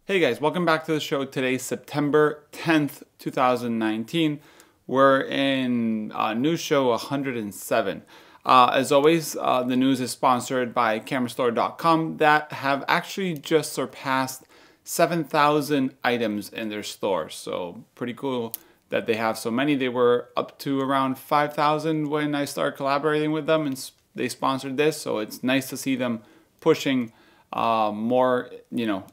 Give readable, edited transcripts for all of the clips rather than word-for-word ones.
Hey guys, welcome back to the show. Today, September 10th, 2019. We're in news show 107. As always, the news is sponsored by camerastore.com that have actually just surpassed 7,000 items in their store. So pretty cool that they have so many. They were up to around 5,000 when I started collaborating with them, and they sponsored this. So it's nice to see them pushing more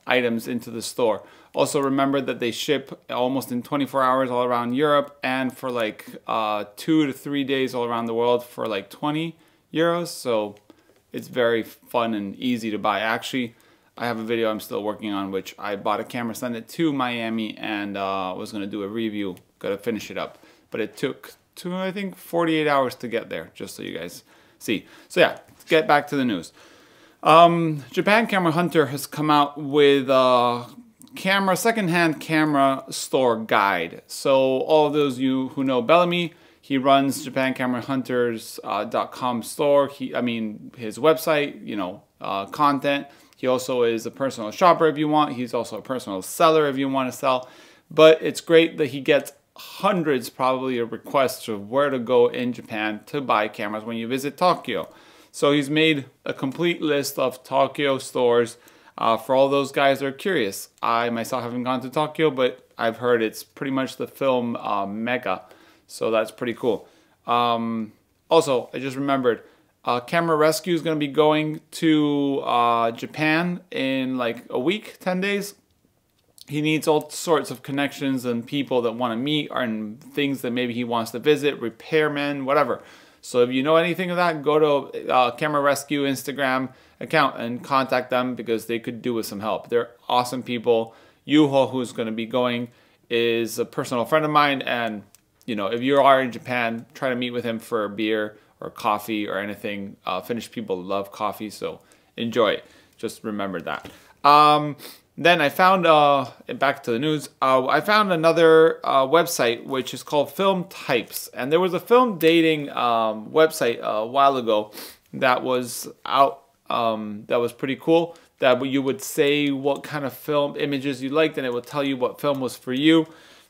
items into the store. Also remember that they ship almost in 24 hours all around Europe, and for like 2 to 3 days all around the world for like 20 euros. So it's very fun and easy to buy. Actually, I have a video I'm still working on, which I bought a camera, sent it to Miami, and was going to do a review. Got to finish it up, but it took I think 48 hours to get there, just so you guys see. So yeah, let's get back to the news. Japan Camera Hunter has come out with a secondhand camera store guide. So all of those you who know Bellamy, he runs JapanCameraHunters.com store. His website, content. He also is a personal shopper if you want. He's also a personal seller if you want to sell. But it's great that he gets hundreds probably of requests of where to go in Japan to buy cameras when you visit Tokyo. So he's made a complete list of Tokyo stores for all those guys that are curious. I myself haven't gone to Tokyo, but I've heard it's pretty much the film mecca. So that's pretty cool. Also, I just remembered, Camera Rescue is going to be going to Japan in like a week, 10 days. He needs all sorts of connections and people that want to meet and things that maybe he wants to visit, repairmen, whatever. So if you know anything of that, go to Camera Rescue Instagram account and contact them, because they could do with some help. They're awesome people. Yuho, who's going to be going, is a personal friend of mine, and if you are in Japan, try to meet with him for a beer or coffee or anything. Finnish people love coffee, so enjoy it. Just remember that. Then I found, back to the news, I found another website which is called Film Types. And there was a film dating website a while ago that was out, that was pretty cool. That you would say what kind of film images you liked, and it would tell you what film was for you.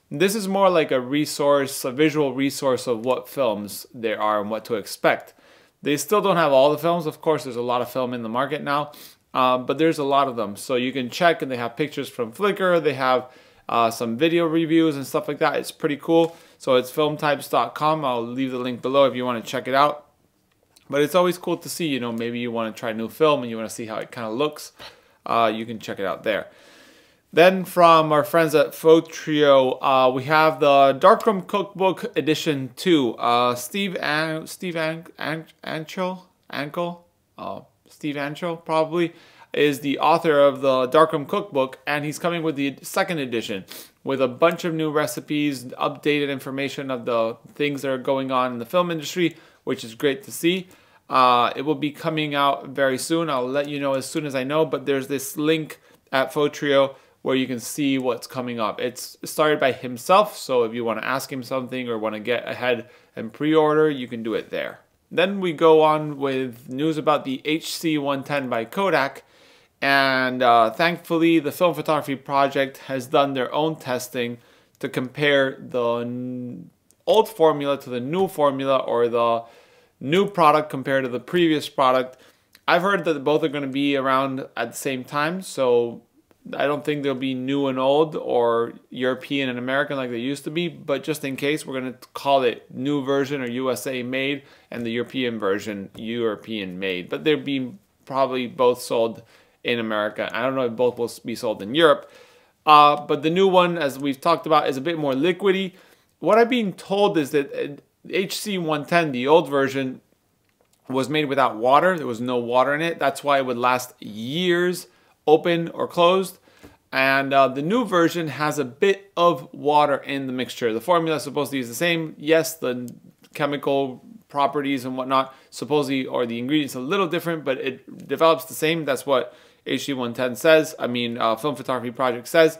This is more like a resource, a visual resource of what films there are and what to expect. They still don't have all the films. Of course, there's a lot of film in the market now. But there's a lot of them, so you can check, and they have pictures from Flickr. They have some video reviews and stuff like that. It's pretty cool. So it's filmtypes.com. I'll leave the link below if you want to check it out. But it's always cool to see, maybe you want to try a new film and you want to see how it kind of looks. You can check it out there. Then from our friends at Thio, we have the Darkroom Cookbook Edition 2. Steve Anchel probably is the author of the Darkroom Cookbook, and he's coming with the second edition with a bunch of new recipes, updated information of the things that are going on in the film industry, which is great to see. It will be coming out very soon. I'll let you know as soon as I know, but there's this link at Thio where you can see what's coming up. It's started by himself, so if you want to ask him something or want to get ahead and pre-order, you can do it there. Then we go on with news about the Hc110 by Kodak, and thankfully the Film Photography Project has done their own testing to compare the old formula to the new formula, or the new product compared to the previous product. I've heard that both are going to be around at the same time, so I don't think they'll be new and old or European and American like they used to be, but just in case, we're going to call it new version or USA made, and the European version European made. But they'll be probably both sold in America. I don't know if both will be sold in Europe. But the new one, as we've talked about, is a bit more liquidy. What I've been told is that Hc110, the old version, was made without water. There was no water in it. That's why it would last years, open or closed. And the new version has a bit of water in the mixture. The formula is supposed to use the same. Yes, the chemical properties and whatnot supposedly, or the ingredients, a little different, but it develops the same. That's what Hc110 says. Film Photography Project says.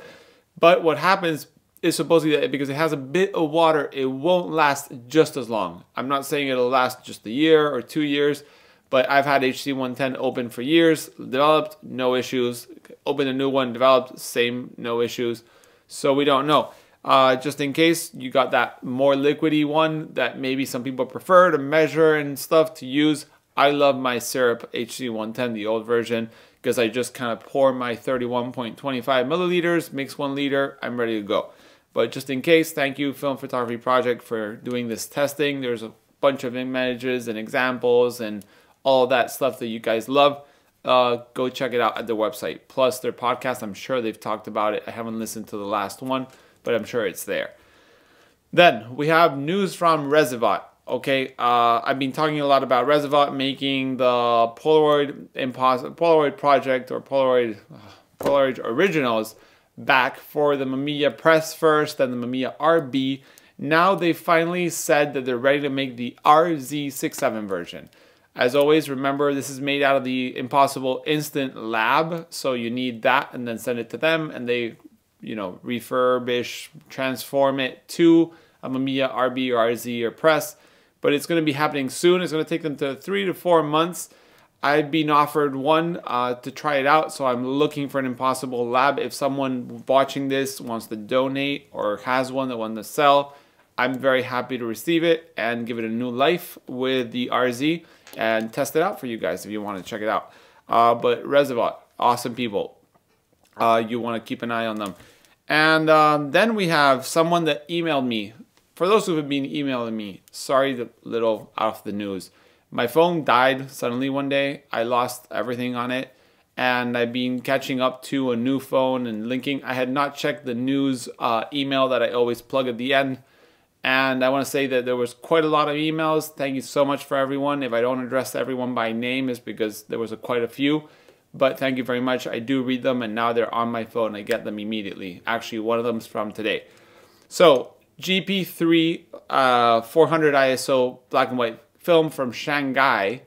But what happens is supposedly that because it has a bit of water, it won't last just as long. I'm not saying it'll last just a year or 2 years, But I've had Hc110 open for years, developed, no issues. Open a new one, developed, same, no issues. So we don't know. Just in case you got that more liquidy one that maybe some people prefer to measure and stuff to use. I love my syrup Hc110, the old version, because I just kind of pour my 31.25 milliliters, mix 1 liter, I'm ready to go. But just in case, thank you Film Photography Project for doing this testing. There's a bunch of images and examples and all that stuff that you guys love. Go check it out at their website. Plus their podcast, I'm sure they've talked about it. I haven't listened to the last one, but I'm sure it's there. Then we have news from Rezivot. Okay, I've been talking a lot about Rezivot making the Polaroid project or Polaroid originals back for the Mamiya Press first, then the Mamiya RB. Now they finally said that they're ready to make the RZ67 version. As always, remember this is made out of the Impossible Instant Lab, so you need that and then send it to them and they, you know, refurbish, transform it to a Mamiya RB or RZ or Press. But it's going to be happening soon. It's going to take them to 3 to 4 months. I've been offered one to try it out, so I'm looking for an Impossible Lab. If someone watching this wants to donate or has one that wants to sell, I'm very happy to receive it and give it a new life with the RZ and test it out for you guys if you want to check it out. But Rezivot, awesome people. You want to keep an eye on them. And then we have someone that emailed me. For those who have been emailing me, sorry, the little out of the news. My phone died suddenly one day. I lost everything on it. And I've been catching up to a new phone and linking. I had not checked the news email that I always plug at the end. And I want to say that there was quite a lot of emails. Thank you so much for everyone. If I don't address everyone by name, it's because there was quite a few. But thank you very much. I do read them, and now they're on my phone. I get them immediately. Actually, one of them is from today. So, GP3 400 ISO black and white film from Shanghai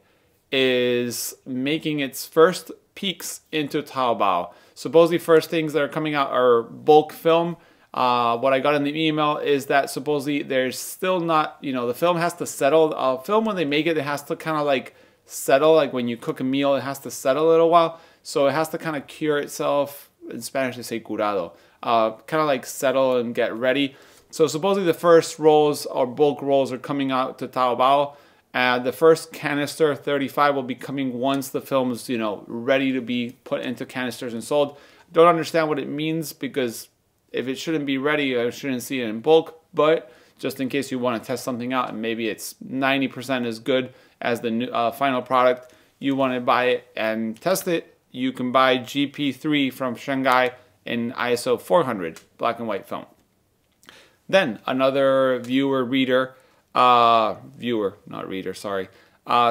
is making its first peeks into Taobao. Supposedly, first things that are coming out are bulk film. What I got in the email is that supposedly there's still not, you know, the film has to settle. Film, when they make it, it has to kind of like settle. Like when you cook a meal, it has to settle a little while. So it has to kind of cure itself. In Spanish, they say curado. Kind of like settle and get ready. So supposedly the first rolls or bulk rolls are coming out to Taobao. The first canister 35 will be coming once the film is, you know, ready to be put into canisters and sold. Don't understand what it means, because if it shouldn't be ready, I shouldn't see it in bulk. But just in case you want to test something out and maybe it's 90% as good as the new, final product, you want to buy it and test it, you can buy GP3 from Shanghai in ISO 400 black and white film. Then another reader, not reader, sorry,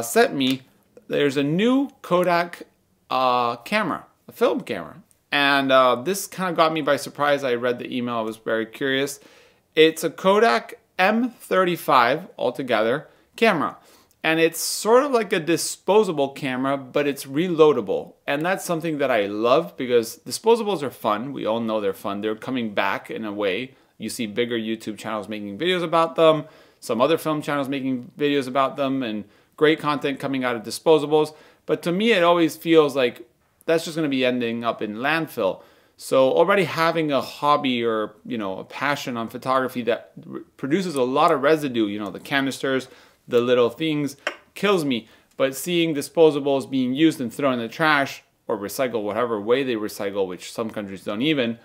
sent me, there's a new Kodak camera, a film camera. And this kind of got me by surprise. I read the email, I was very curious. It's a Kodak M35 altogether camera. And it's sort of like a disposable camera, but it's reloadable. And that's something that I love, because disposables are fun. We all know they're fun. They're coming back in a way. You see bigger YouTube channels making videos about them, some other film channels making videos about them, and great content coming out of disposables. But to me, it always feels like that's just going to be ending up in landfill. So already having a hobby or, you know, a passion on photography that produces a lot of residue, you know, the canisters, the little things, kills me. But seeing disposables being used and thrown in the trash or recycled, whatever way they recycle, which some countries don't even,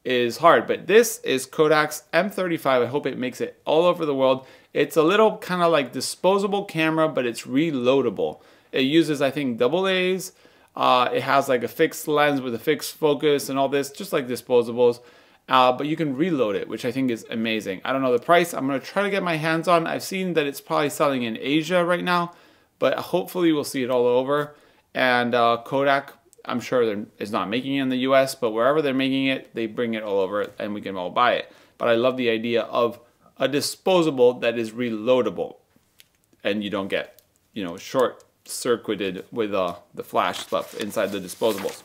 is hard. But this is Kodak's M35. I hope it makes it all over the world. It's a little kind of like disposable camera, but it's reloadable. It uses, I think, AA's. It has like a fixed lens with a fixed focus and all this, just like disposables. But you can reload it, which I think is amazing. I don't know the price. I'm going to try to get my hands on. I've seen that it's probably selling in Asia right now, but hopefully we'll see it all over. And Kodak, I'm sure is not making it in the US, but wherever they're making it, they bring it all over and we can all buy it. But I love the idea of a disposable that is reloadable and you don't get, you know, short-circuited with the flash stuff inside the disposables.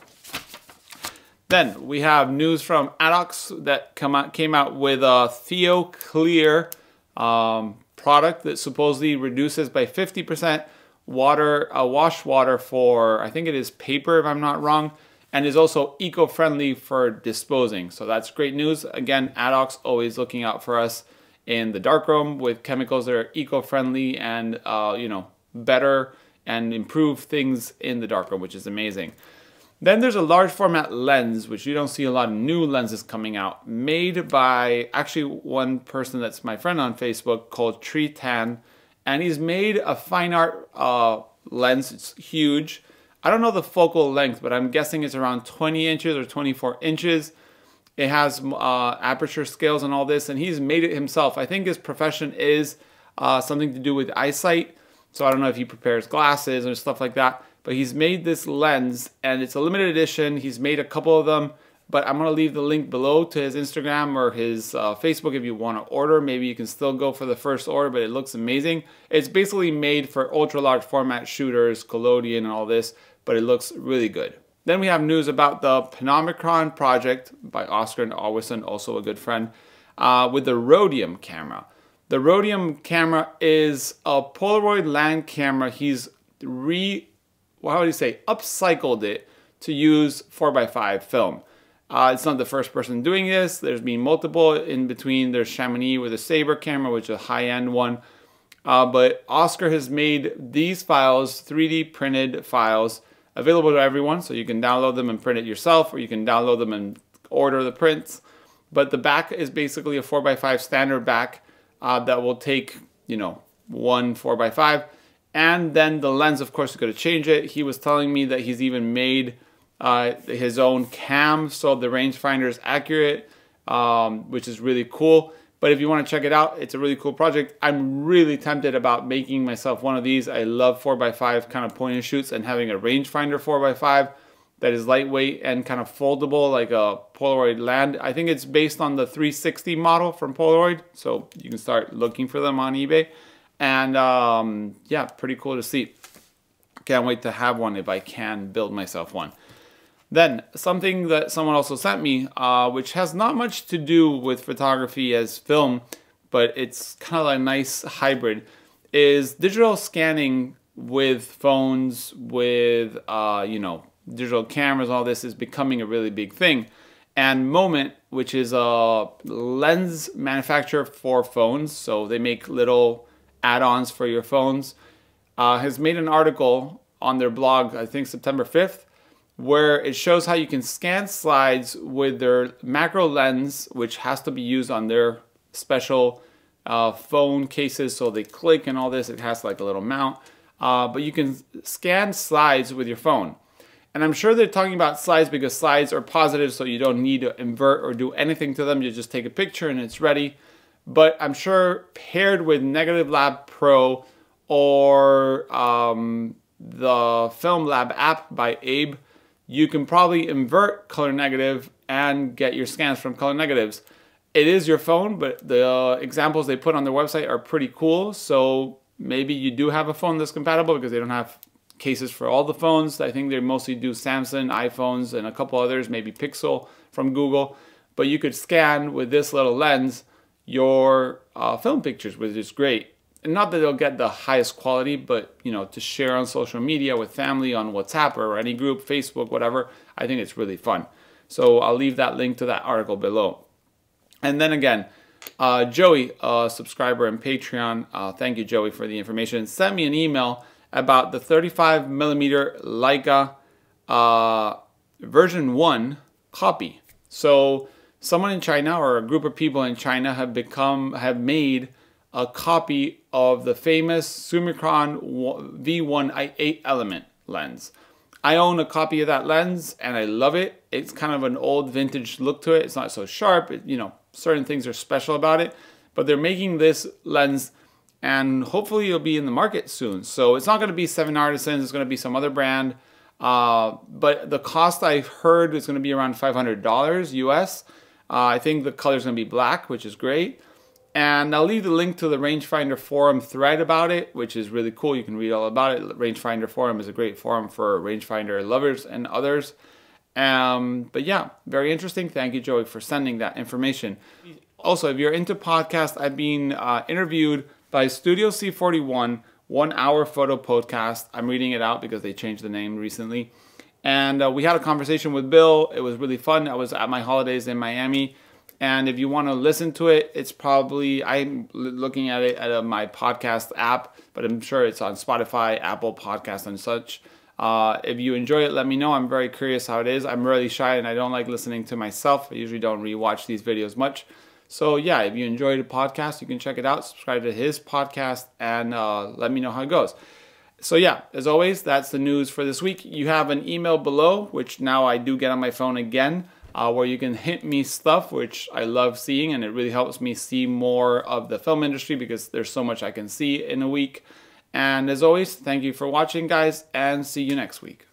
Then we have news from Adox that came out with a Theo Clear product that supposedly reduces by 50% wash water for, I think it is paper if I'm not wrong, and is also eco-friendly for disposing. So that's great news. Again, Adox always looking out for us in the darkroom with chemicals that are eco-friendly and you know, better and improve things in the darkroom, which is amazing. Then there's a large format lens, which you don't see a lot of new lenses coming out, made by actually one person that's my friend on Facebook called Tree Tan, and he's made a fine art lens. It's huge. I don't know the focal length, but I'm guessing it's around 20 inches or 24 inches. It has aperture scales and all this, and he's made it himself. I think his profession is something to do with eyesight, so I don't know if he prepares glasses or stuff like that. But he's made this lens, and it's a limited edition. He's made a couple of them, but I'm going to leave the link below to his Instagram or his Facebook if you want to order. Maybe you can still go for the first order, but it looks amazing. It's basically made for ultra large format shooters, collodion and all this, but it looks really good. Then we have news about the Panomicron project by Oscar and Alwison, also a good friend, with the Rhodium camera. The Rhodium camera is a Polaroid land camera. He's upcycled it to use 4x5 film. It's not the first person doing this. There's been multiple in between. There's Chamonix with a Sabre camera, which is a high-end one. But Oscar has made these files, 3D printed files, available to everyone. So you can download them and print it yourself, or you can download them and order the prints. But the back is basically a 4x5 standard back that will take, you know, one 4x5. And then the lens, of course, is going to change it. He was telling me that he's even made his own cam, so the rangefinder is accurate, which is really cool. But if you want to check it out, it's a really cool project. I'm really tempted about making myself one of these. I love 4x5 kind of point and shoots, and having a rangefinder 4x5 that is lightweight and kind of foldable like a Polaroid land. I think it's based on the 360 model from Polaroid, so you can start looking for them on eBay. And yeah, pretty cool to see. Can't wait to have one if I can build myself one. Then something that someone also sent me, which has not much to do with photography as film, but it's kind of a nice hybrid, is digital scanning with phones, with you know, digital cameras. All this is becoming a really big thing. And Moment, which is a lens manufacturer for phones, so they make little add-ons for your phones, has made an article on their blog, I think September 5th, where it shows how you can scan slides with their macro lens, which has to be used on their special phone cases, so they click and all this. It has like a little mount, but you can scan slides with your phone. And I'm sure they're talking about slides because slides are positive, so you don't need to invert or do anything to them. You just take a picture and it's ready. But I'm sure paired with Negative Lab Pro or the Film Lab app by Abe, you can probably invert color negative and get your scans from color negatives. It is your phone, but the examples they put on their website are pretty cool. So maybe you do have a phone that's compatible, because they don't have cases for all the phones. I think they mostly do Samsung, iPhones, and a couple others, maybe Pixel from Google. But you could scan with this little lens your film pictures, which is great. And not that they'll get the highest quality, but you know, to share on social media with family on WhatsApp or any group, Facebook, whatever, I think it's really fun. So I'll leave that link to that article below. And then again, Joey, a subscriber and Patreon, thank you Joey for the information, sent me an email about the 35mm Leica version 1 copy. So someone in China, or a group of people in China, have made a copy of the famous Summicron V1 8 element lens. I own a copy of that lens and I love it. It's kind of an old vintage look to it. It's not so sharp. You know, certain things are special about it, but they're making this lens and hopefully it'll be in the market soon. So it's not going to be Seven Artisans. It's going to be some other brand. But the cost I heard is going to be around $500 US. I think the color is going to be black, which is great. And I'll leave the link to the Rangefinder forum thread about it, which is really cool. You can read all about it. Rangefinder forum is a great forum for rangefinder lovers and others. But yeah, very interesting. Thank you, Joey, for sending that information. Also, if you're into podcasts, I've been interviewed by Studio C41, 1 Hour Photo Podcast. I'm reading it out because they changed the name recently. And we had a conversation with Bill. It was really fun. I was at my holidays in Miami. And if you want to listen to it, it's probably, I'm looking at it at my podcast app, but I'm sure it's on Spotify, Apple Podcasts, and such. If you enjoy it, let me know. I'm very curious how it is. I'm really shy and I don't like listening to myself. I usually don't rewatch these videos much. So yeah, if you enjoy the podcast, you can check it out. Subscribe to his podcast and let me know how it goes. So yeah, as always, that's the news for this week. You have an email below, which now I do get on my phone again. Where you can hint me stuff, which I love seeing, and it really helps me see more of the film industry because there's so much I can see in a week. And as always, thank you for watching, guys, and see you next week.